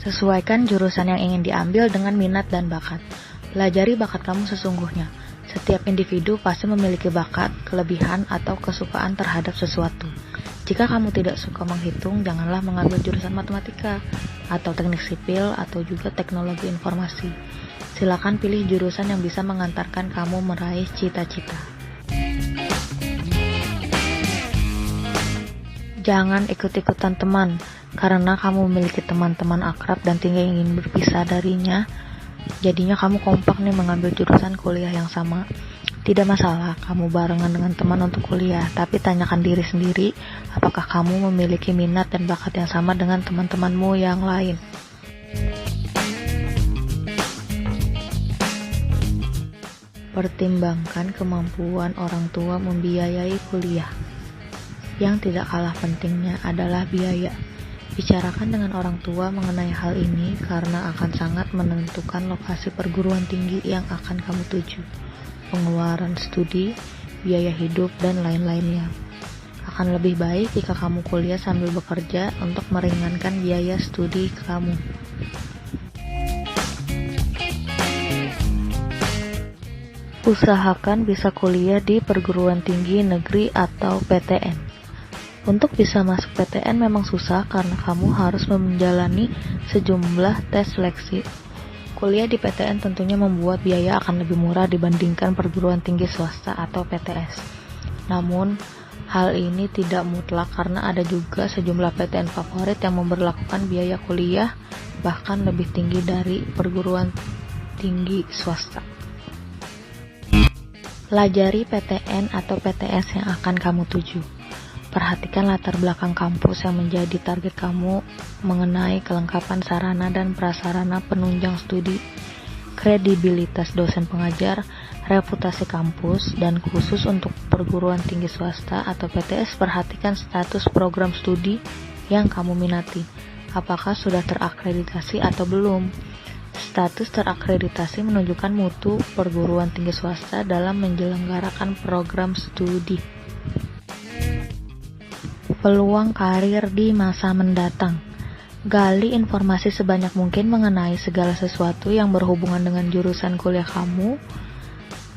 Sesuaikan jurusan yang ingin diambil dengan minat dan bakat. Pelajari bakat kamu sesungguhnya. Setiap individu pasti memiliki bakat, kelebihan, atau kesukaan terhadap sesuatu. Jika kamu tidak suka menghitung, janganlah mengambil jurusan matematika, atau teknik sipil, atau juga teknologi informasi. Silakan pilih jurusan yang bisa mengantarkan kamu meraih cita-cita. Jangan ikut-ikutan teman, karena kamu memiliki teman-teman akrab dan tinggal ingin berpisah darinya. Jadinya kamu kompak nih mengambil jurusan kuliah yang sama. Tidak masalah kamu barengan dengan teman untuk kuliah, tapi tanyakan diri sendiri apakah kamu memiliki minat dan bakat yang sama dengan teman-temanmu yang lain. Pertimbangkan kemampuan orang tua membiayai kuliah. Yang tidak kalah pentingnya adalah biaya. Bicarakan dengan orang tua mengenai hal ini karena akan sangat menentukan lokasi perguruan tinggi yang akan kamu tuju, pengeluaran studi, biaya hidup, dan lain-lainnya. Akan lebih baik jika kamu kuliah sambil bekerja untuk meringankan biaya studi kamu. Usahakan bisa kuliah di perguruan tinggi negeri atau PTN. Untuk bisa masuk PTN memang susah karena kamu harus menjalani sejumlah tes seleksi. Kuliah di PTN tentunya membuat biaya akan lebih murah dibandingkan perguruan tinggi swasta atau PTS. Namun, hal ini tidak mutlak karena ada juga sejumlah PTN favorit yang memberlakukan biaya kuliah bahkan lebih tinggi dari perguruan tinggi swasta. Pelajari PTN atau PTS yang akan kamu tuju. Perhatikan latar belakang kampus yang menjadi target kamu mengenai kelengkapan sarana dan prasarana penunjang studi, kredibilitas dosen pengajar, reputasi kampus, dan khusus untuk perguruan tinggi swasta atau PTS, perhatikan status program studi yang kamu minati. Apakah sudah terakreditasi atau belum? Status terakreditasi menunjukkan mutu perguruan tinggi swasta dalam menyelenggarakan program studi. Peluang karir di masa mendatang. Gali informasi sebanyak mungkin mengenai segala sesuatu yang berhubungan dengan jurusan kuliah kamu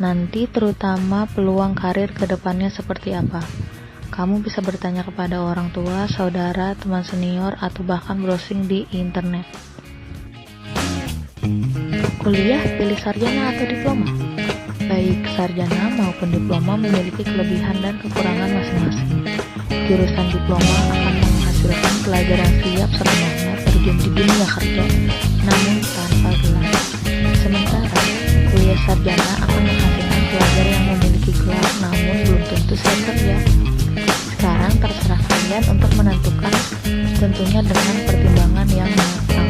nanti, terutama peluang karir ke depannya seperti apa. Kamu bisa bertanya kepada orang tua, saudara, teman senior, atau bahkan browsing di internet. Kuliah pilih sarjana atau diploma? Baik sarjana maupun diploma memiliki kelebihan dan kekurangan masing-masing. Jurusan diploma akan menghasilkan pelajar yang siap sepenuhnya terjun di dunia kerja, namun tanpa gelar. Sementara, kuliah sarjana akan menghasilkan pelajar yang memiliki gelar, namun belum tentu siap kerja. Sekarang terserah kalian untuk menentukan, tentunya dengan pertimbangan yang matang.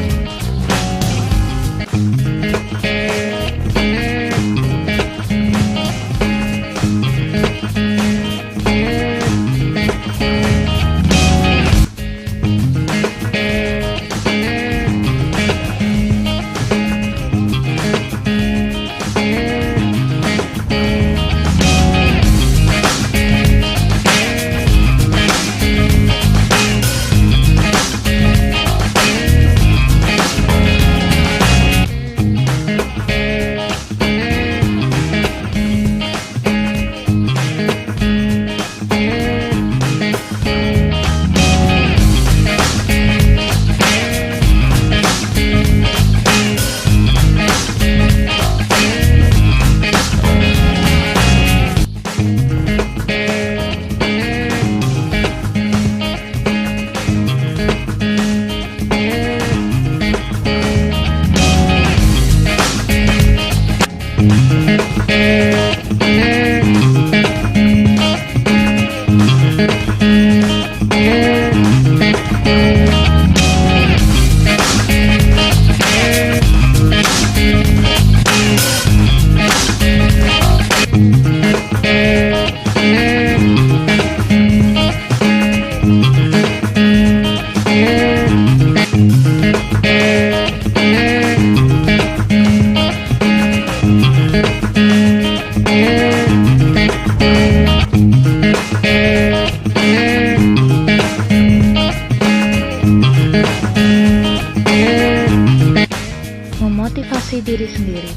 diri sendiri.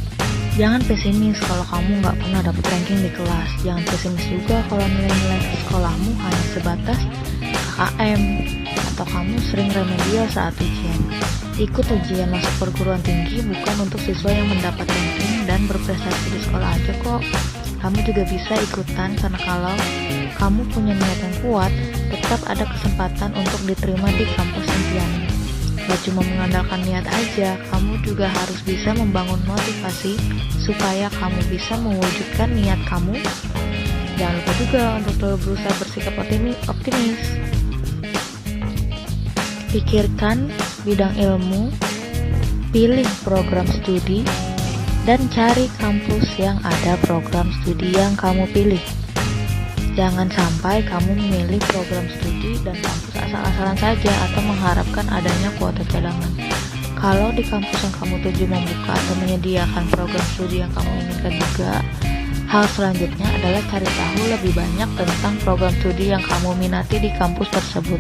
Jangan pesimis kalau kamu nggak pernah dapat ranking di kelas. Jangan pesimis juga kalau nilai-nilai sekolahmu hanya sebatas KKM atau kamu sering remedial saat ujian. Ikut ujian masuk perguruan tinggi bukan untuk siswa yang mendapat ranking dan berprestasi di sekolah aja kok. Kamu juga bisa ikutan karena kalau kamu punya niat yang kuat, tetap ada kesempatan untuk diterima di kampus impianmu. Gak cuma mengandalkan niat aja, kamu juga harus bisa membangun motivasi supaya kamu bisa mewujudkan niat kamu. Jangan lupa juga untuk selalu berusaha bersikap optimis. Pikirkan bidang ilmu, pilih program studi, dan cari kampus yang ada program studi yang kamu pilih. Jangan sampai kamu memilih program studi dan kampus asal-asalan saja atau mengharapkan adanya kuota cadangan. Kalau di kampus yang kamu tuju membuka atau menyediakan program studi yang kamu inginkan juga, hal selanjutnya adalah cari tahu lebih banyak tentang program studi yang kamu minati di kampus tersebut.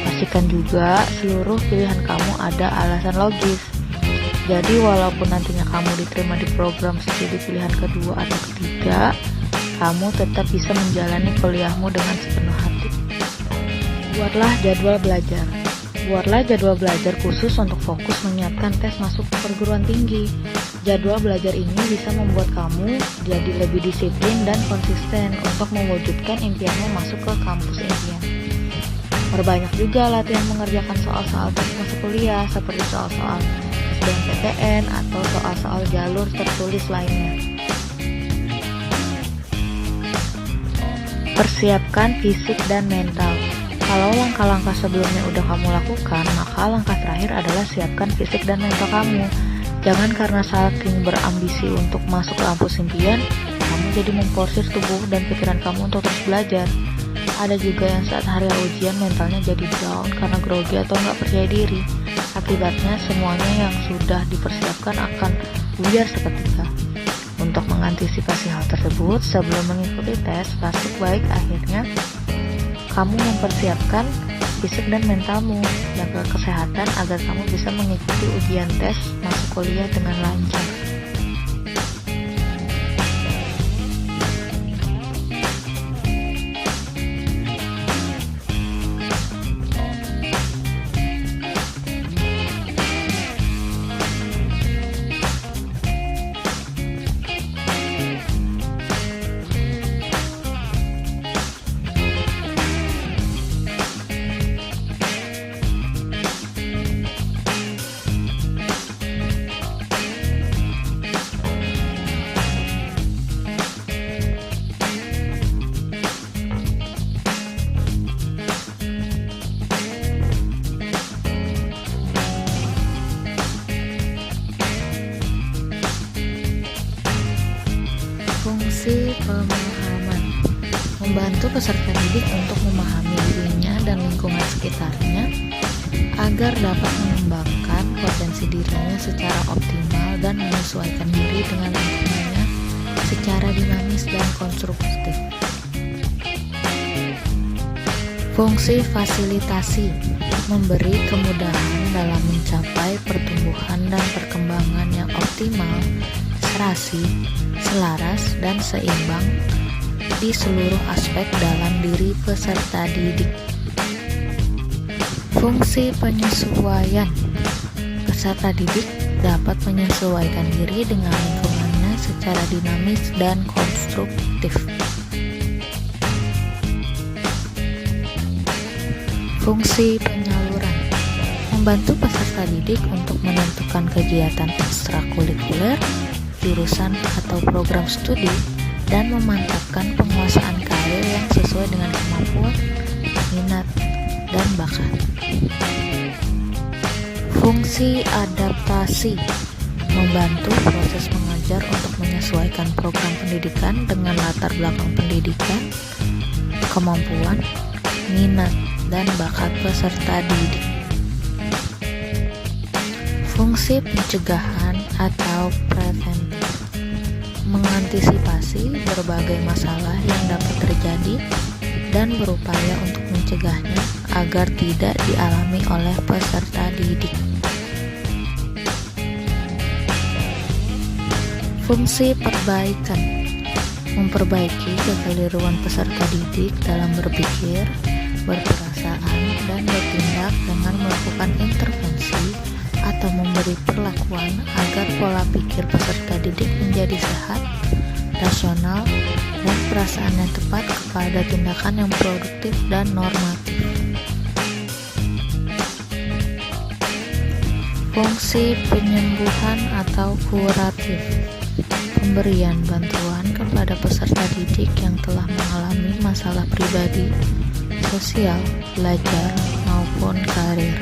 Pastikan juga seluruh pilihan kamu ada alasan logis. Jadi walaupun nantinya kamu diterima di program studi pilihan kedua atau ketiga, kamu tetap bisa menjalani kuliahmu dengan sepenuh hati. Buatlah jadwal belajar. Buatlah jadwal belajar khusus untuk fokus menyiapkan tes masuk ke perguruan tinggi. Jadwal belajar ini bisa membuat kamu jadi lebih disiplin dan konsisten untuk mewujudkan impianmu masuk ke kampus impian. Perbanyak juga latihan mengerjakan soal-soal tes masuk kuliah seperti soal-soal SBMPTN atau soal-soal jalur tertulis lainnya. Persiapkan fisik dan mental. Kalau langkah-langkah sebelumnya udah kamu lakukan, maka langkah terakhir adalah siapkan fisik dan mental kamu. Jangan karena saking berambisi untuk masuk ke kampus impian, kamu jadi memforsir tubuh dan pikiran kamu untuk terus belajar. Ada juga yang saat hari ujian mentalnya jadi down karena grogi atau nggak percaya diri. Akibatnya semuanya yang sudah dipersiapkan akan buyar seketika. Untuk mengantisipasi hal tersebut, sebelum mengikuti tes masuk baik, akhirnya kamu mempersiapkan fisik dan mentalmu, jaga kesehatan agar kamu bisa mengikuti ujian tes masuk kuliah dengan lancar. Fungsi pemahaman: membantu peserta didik untuk memahami dirinya dan lingkungan sekitarnya agar dapat mengembangkan potensi dirinya secara optimal dan menyesuaikan diri dengan lingkungannya secara dinamis dan konstruktif. Fungsi fasilitasi: memberi kemudahan dalam mencapai pertumbuhan dan perkembangan yang optimal, serasi, selaras, dan seimbang di seluruh aspek dalam diri peserta didik. Fungsi penyesuaian: peserta didik dapat menyesuaikan diri dengan lingkungannya secara dinamis dan konstruktif. Fungsi penyaluran: membantu peserta didik untuk menentukan kegiatan ekstrakurikuler, jurusan atau program studi, dan memantapkan penguasaan karir yang sesuai dengan kemampuan, minat, dan bakat. Fungsi adaptasi: membantu proses mengajar untuk menyesuaikan program pendidikan dengan latar belakang pendidikan, kemampuan, minat, dan bakat peserta didik. Fungsi pencegahan atau preventif: mengantisipasi berbagai masalah yang dapat terjadi dan berupaya untuk mencegahnya agar tidak dialami oleh peserta didik. Fungsi perbaikan: memperbaiki kekeliruan peserta didik dalam berpikir, berperasaan, dan bertindak dengan melakukan intervensi atau memberi perlakuan agar pola pikir peserta didik menjadi sehat, rasional, dan perasaan yang tepat kepada tindakan yang produktif dan normatif. Fungsi penyembuhan atau kuratif: pemberian bantuan kepada peserta didik yang telah mengalami masalah pribadi, sosial, belajar, maupun karir.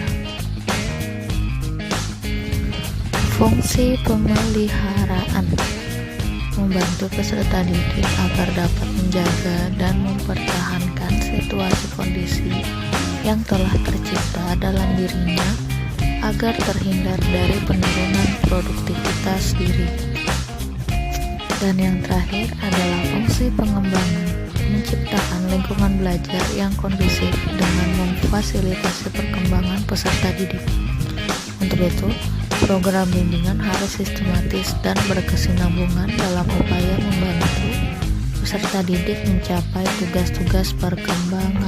Fungsi pemeliharaan: membantu peserta didik agar dapat menjaga dan mempertahankan situasi kondisi yang telah tercipta dalam dirinya agar terhindar dari penurunan produktivitas diri. Dan yang terakhir adalah fungsi pengembangan: menciptakan lingkungan belajar yang kondusif dengan memfasilitasi perkembangan peserta didik. Untuk itu, program bimbingan harus sistematis dan berkesinambungan dalam upaya membantu peserta didik mencapai tugas-tugas perkembangan.